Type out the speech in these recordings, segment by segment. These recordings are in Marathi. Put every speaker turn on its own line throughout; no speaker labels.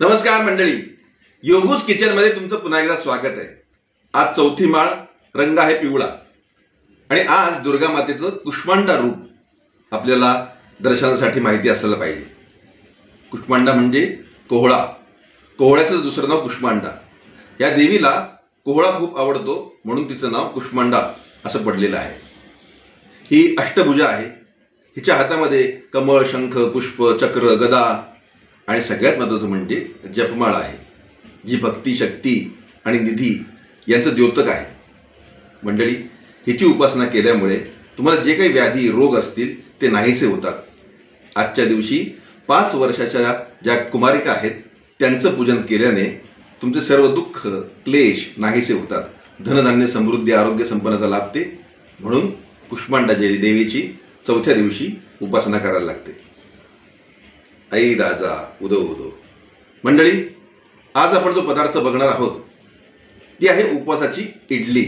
नमस्कार मंडळी, योगूज किचन मध्ये तुमचं पुन्हा एकदा स्वागत आहे। आज चौथी माळ, रंग आहे पिवळा आणि आज दुर्गा मातेचं कुष्मांडा रूप आपल्याला दर्शनासाठी माहिती असायला पाहिजे। कुष्मांडा म्हणजे कोहळा, कोहळ्याचं दुसरं नाव कुष्मांडा। या देवीला कोहळा खूप आवडतो म्हणून तिचं नाव कुष्मांडा असं पडलेलं आहे। ही अष्टभुजा आहे। हिच्या हातामध्ये कमळ, शंख, पुष्प, चक्र, गदा आणि सगळ्यात महत्त्वाचं म्हणजे जपमाळ आहे, जी भक्ती, शक्ती आणि निधी यांचं द्योतक आहे। मंडळी, हिची उपासना केल्यामुळे तुम्हाला जे काही व्याधी, रोग असतील ते नाहीसे होतात। आजच्या दिवशी 5 वर्षाच्या ज्या कुमारिका आहेत त्यांचं पूजन केल्याने तुमचे सर्व दुःख, क्लेश नाहीसे होतात। धनधान्य, समृद्धी, आरोग्य, संपन्नता लाभते। म्हणून कुष्मांडा देवीची चौथ्या दिवशी उपासना करायला लागते। आई राजा उदो उदो। मंडळी, आज आपण जो पदार्थ बघणार आहोत ती आहे उपवासाची इडली।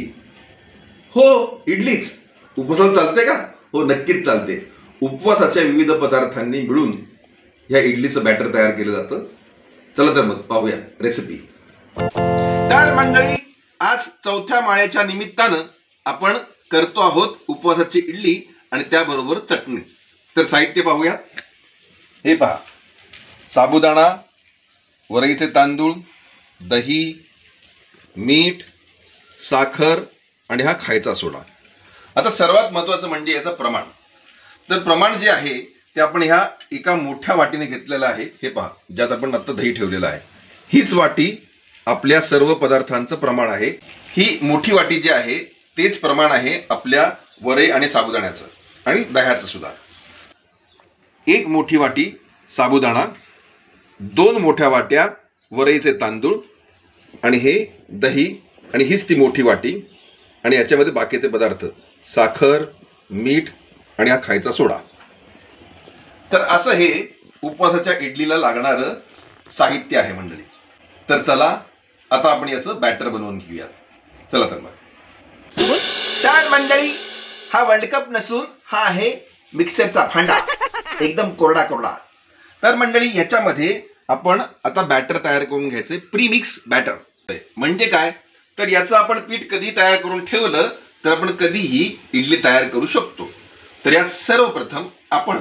हो, इडलीच उपवासाला चालते का? हो, नक्कीच चालते। उपवासाच्या विविध पदार्थांनी मिळून ह्या इडलीचं बॅटर तयार केलं जातं। चला तर मग पाहूया रेसिपी। तर मंडळी, आज चौथ्या माळेच्या निमित्तानं आपण करतो आहोत उपवासाची इडली आणि त्याबरोबर चटणी। तर साहित्य पाहूया। हे पहा, साबुदाणा, वरईचे तांदूळ, दही, मीठ, साखर आणि हा खायचा सोडा। आता सर्वात महत्त्वाचं म्हणजे याचं प्रमाण। तर प्रमाण जे आहे ते आपण ह्या एका मोठ्या वाटीने घेतलेलं आहे। हे पहा, ज्यात आपण आता दही ठेवलेलं आहे। हीच वाटी आपल्या सर्व पदार्थांचं प्रमाण आहे। ही मोठी वाटी जी आहे तेच प्रमाण आहे आपल्या वरई आणि साबुदाण्याचं आणि दह्याचं सुद्धा। 1 मोठी वाटी साबुदाणा, 2 मोठ्या वाट्या वरईचे तांदूळ आणि हे दही, आणि हीच ती मोठी वाटी। आणि याच्यामध्ये बाकीचे पदार्थ साखर, मीठ आणि हा खायचा सोडा। तर असं हे उपवासाच्या इडलीला लागणारं साहित्य आहे मंडळी। तर चला आता आपण याचं बॅटर बनवून घेऊया। चला तर मग। तर मंडळी, हा वर्ल्ड कप नसून हा आहे मिक्सरचा भांडा, एकदम कोरडा कोरडा। तर मंडळी, ह्याच्यामध्ये आपण आता बॅटर तयार करून घ्यायचे। प्रीमिक्स बॅटर म्हणजे काय? तर याचं आपण पीठ कधी तयार करून ठेवलं तर आपण कधीही इडली तयार करू शकतो। तर यात सर्वप्रथम आपण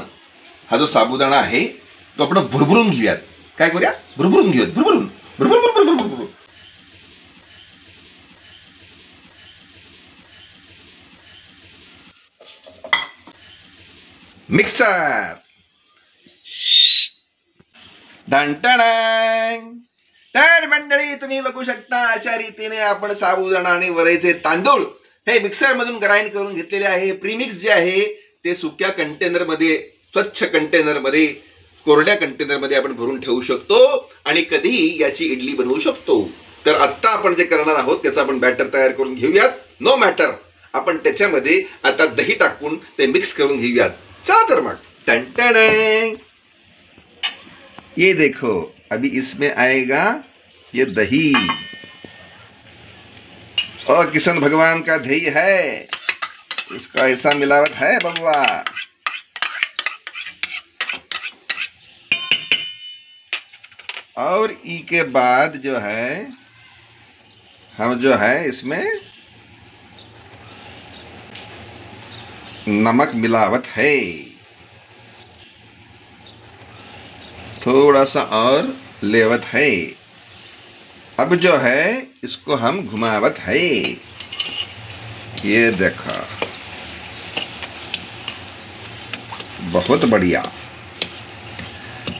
हा जो साबुदाणा आहे तो आपण भुरभुरून घेऊयात। काय करूया? भुरभुरून घेऊयात। भुरभुरून भुरभुर मिक्सर। तर मंडळी, तुम्ही बघू शकता अशा रीतीने आपण साबुदाणा आणि वरईचे तांदूळ हे मिक्सर मधून ग्राइंड करून घेतलेले आहे। प्रीमिक्स जे आहे ते सुक्या कंटेनर मध्ये, स्वच्छ कंटेनर मध्ये, कोरड्या कंटेनर मध्ये आपण भरून ठेवू शकतो आणि कधीही याची इडली बनवू शकतो। तर आता आपण जे करणार आहोत त्याचं आपण बॅटर तयार करून घेऊयात। नो मॅटर, आपण त्याच्यामध्ये आता दही टाकून ते मिक्स करून घेऊयात। चला तर मग। ये देखो, अभी इसमें आएगा ये दही। और किशन भगवान का दही है, इसका ऐसा मिलावट है बबुआ। और ई के बाद जो है हम जो है इसमें नमक मिलावट है, थोड़ा सा और लेवत है। अब जो है इसको हम घुमावत है। ये देखो, बहुत बढ़िया।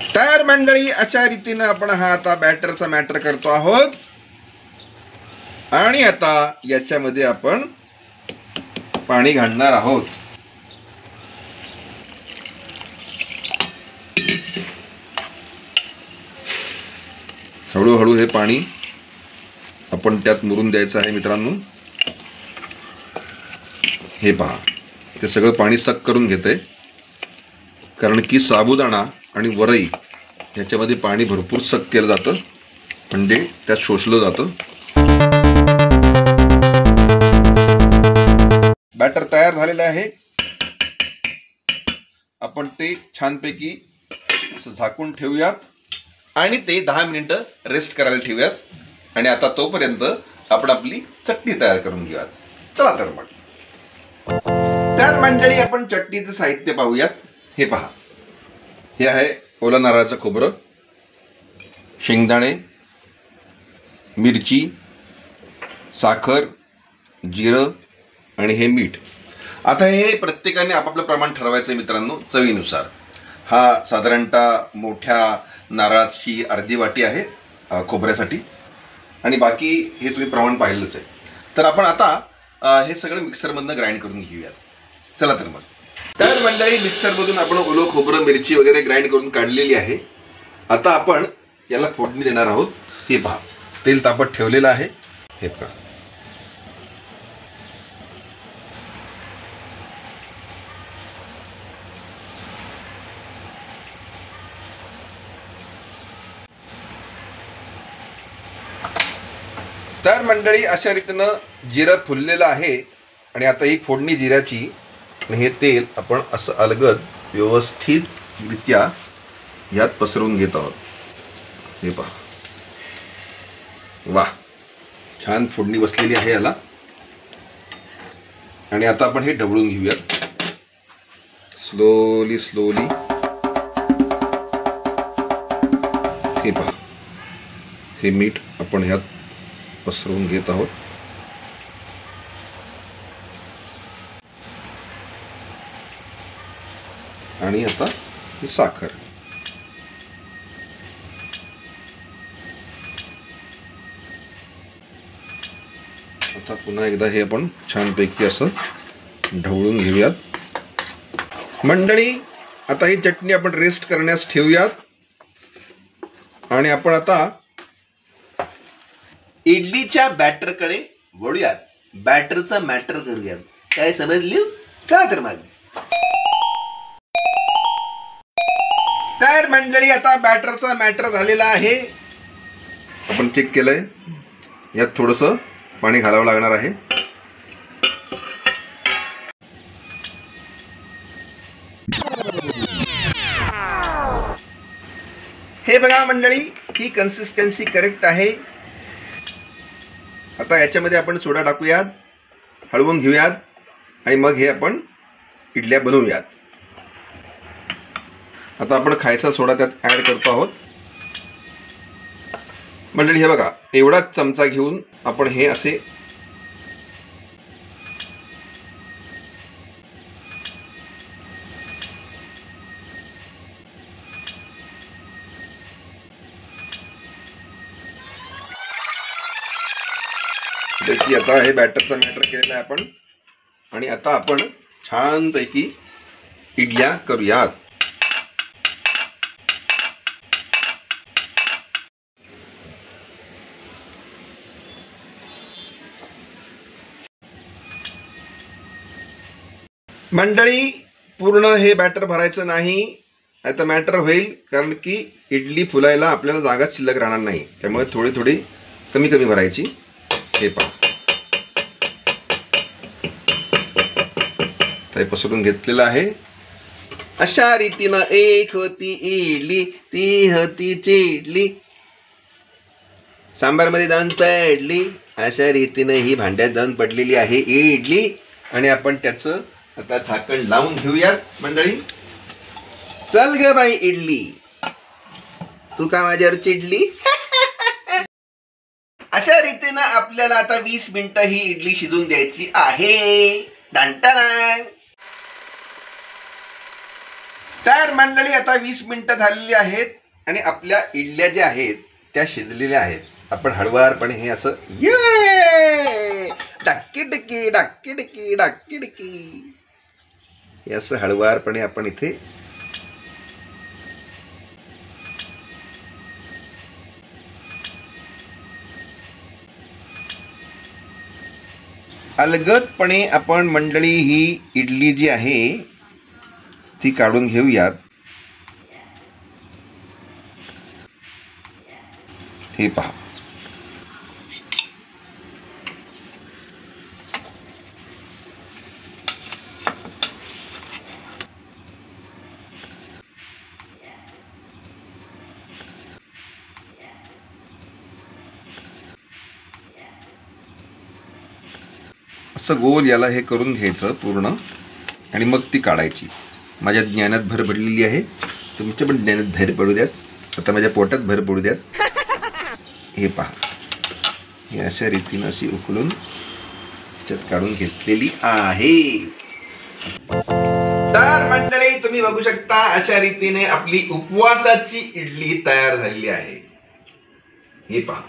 तर मंडळी, अशा रीतीने आपण हा आता बॅटरचा मॅटर करतो आहोत आणि आता याच्यामध्ये आपण पाणी घालणार आहोत। हळूहळू हे पाणी आपण त्यात मुरून द्यायचं आहे मित्रांनो। हे पहा, ते सगळं पाणी सक करून घेते, कारण की साबुदाणा आणि वरई ह्याच्यामध्ये पाणी भरपूर सक केलं जातं, म्हणजे त्यात शोषलं जातं। बॅटर तयार झालेलं आहे। आपण ते छानपैकी असं झाकून ठेवूयात आणि ते 10 मिनिटं रेस्ट करायला ठेवूयात. आणि आता तोपर्यंत आपण आपली चटणी तयार करून घेऊयात. चला तर मग. तर मंडळी आपण चटणीचं साहित्य पाहूयात. हे पहा, हे आहे ओलं नारळाचं खोबरं, शेंगदाणे, मिरची, साखर, जिरं आणि हे मीठ. आता हे प्रत्येकाने आपापलं प्रमाण ठरवायचं मित्रांनो, चवीनुसार. हा साधारणतः मोठ्या नारळाची अर्धी वाटी आहे खोबऱ्यासाठी, आणि बाकी हे तुम्ही प्रमाण पाहिलंच आहे. तर आपण आता हे सगळं मिक्सरमधनं ग्राइंड करून घेऊयात. चला तर मग. तर मंडळी मिक्सरमधून आपण ओलं खोबरं, मिरची वगैरे ग्राइंड करून काढलेली आहे. आता आपण याला फोडणी देणार आहोत. हे पहा, तेल तापत ठेवलेलं आहे. हे पहा, तर मंडळी अशा रीतीनं जिरं फुललेलं आहे. आणि आता ही फोडणी जिऱ्याची आणि हे तेल आपण असं अलगद व्यवस्थितरित्या यात पसरवून घेत आहोत. हे पहा, वा, छान फोडणी बसलेली आहे याला. आणि आता आपण हे ढवळून घेऊयात स्लोली स्लोली. हे पहा, हे मीठ आपण ह्यात पसरवून घेत आहोत. आणि आता ही साखर. आता पुन्हा एकदा हे आपण छानपैकी असं ढवळून घेऊयात. मंडळी आता ही चटणी आपण रेस्ट करण्यास ठेवूयात. आणि आपण आता इडलीच्या बॅटरकडे वळूयात. बॅटरचं मॅटर करूयात. काय समजली? चला तर मग. तर मंडळी आता बॅटरचा मॅटर झालेला आहे. आपण चेक केलंय. यात थोडंसं पाणी घालावं लागणार आहे. हे बघा मंडळी, ही कन्सिस्टन्सी करेक्ट आहे. आता याच्यामध्ये आपण सोडा टाकूयात, हळवून घेऊयात आणि मग हे आपण इडल्या बनवूयात. आता आपण खायचा सोडा त्यात ॲड करतो आहोत. मंडळी हे बघा, एवढाच चमचा घेऊन आपण हे असे की आता हे बॅटरचा मॅटर केलेला आहे आपण. आणि आता आपण छानपैकी इडल्या करूयात. मंडळी पूर्ण हे बॅटर भरायचं नाही. आता मॅटर होईल, कारण की इडली फुलायला आपल्याला जागा शिल्लक राहणार नाही. त्यामुळे थोडी थोडी कमी कमी भरायची. हे पहा, ते पसरून घेतलेलं आहे. अशा रीतीनं एक होती इडली, ती होती चिडली, सांबारमध्ये जाऊन पडली. अशा रीतीनं ही भांड्यात जाऊन पडलेली आहे इडली. आणि आपण त्याचं आता झाकण लावून घेऊयात. मंडळी चल ग बाई इडली, तू का माझ्यावर चिडली? अशा रीतीनं आपल्याला आता 20 मिनिटं ही इडली शिजून द्यायची आहे. टांटाना. तर मंडळी आता 20 मिनिटं झालेली आहेत आणि आपल्या इडल्या ज्या आहेत त्या शिजलेल्या आहेत. आपण हळवारपणे हे असं ये डाक्की डिक्की डाक्की डिक्की डाक्की डिक्की हे असं हळवारपणे आपण इथे अलगदपणे आपण मंडळी ही इडली जी आहे ती काढून घेऊयात. हे पहा, असं गोल याला हे करून घ्यायचं पूर्ण आणि मग ती काढायची. माझ्या ज्ञानात भर पडलेली आहे, तुमच्या पण ज्ञानात भर पडू द्यात. आता माझ्या पोटात भर पडू द्यात. हे पहा, हे अशा रीतीनं अशी उकळून त्याच्यात काढून घेतलेली आहे. तर मंडळी तुम्ही बघू शकता अशा रीतीने आपली उपवासाची इडली तयार झालेली आहे. हे पहा,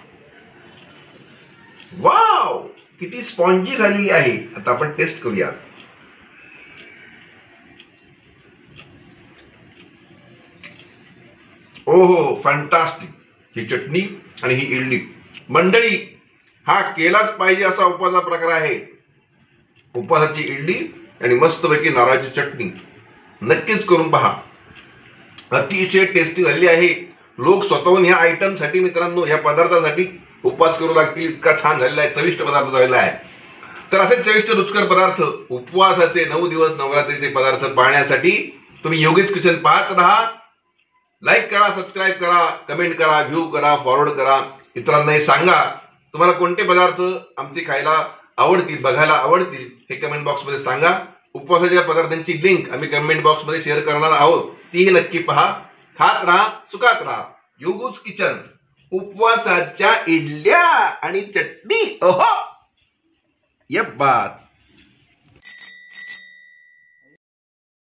वाव, किती स्पॉन्जी झालेली आहे. आता आपण टेस्ट करूया. ओहो, फॅन्टास्टिक. ही चटणी आणि ही इडली मंडळी, हा केलाच पाहिजे असा उपवासाचा प्रकार आहे. उपवासाची इडली आणि मस्तपैकी नारळाची चटणी नक्कीच करून पहा. अतिशय टेस्टी झाली आहे. लोक स्वतःहून ह्या आयटम साठी, मित्रांनो, ह्या पदार्थासाठी उपवास करू लागतील. इतका छान झालेला आहे, चविष्ट पदार्थ झालेला आहे. तर असे चविष्ट रुचकर पदार्थ, उपवासाचे 9 दिवस नवरात्रीचे पदार्थ पाहण्यासाठी तुम्ही योगेश किचन पाहत राहा. लाईक करा, सबस्क्राईब करा, कमेंट करा, व्ह्यू करा, फॉरवर्ड करा. इतरांनाही सांगा तुम्हाला कोणते पदार्थ आमचे खायला आवडतील, बघायला आवडतील, हे कमेंट बॉक्समध्ये सांगा. उपवासाच्या पदार्थांची लिंक आम्ही कमेंट बॉक्समध्ये शेअर करणार आहोत, तीही नक्की पहा. खात राहा, सुखात राहा. योगूज किचन, उपवासाच्या इडल्या आणि चटणी. ओहो, ये बात.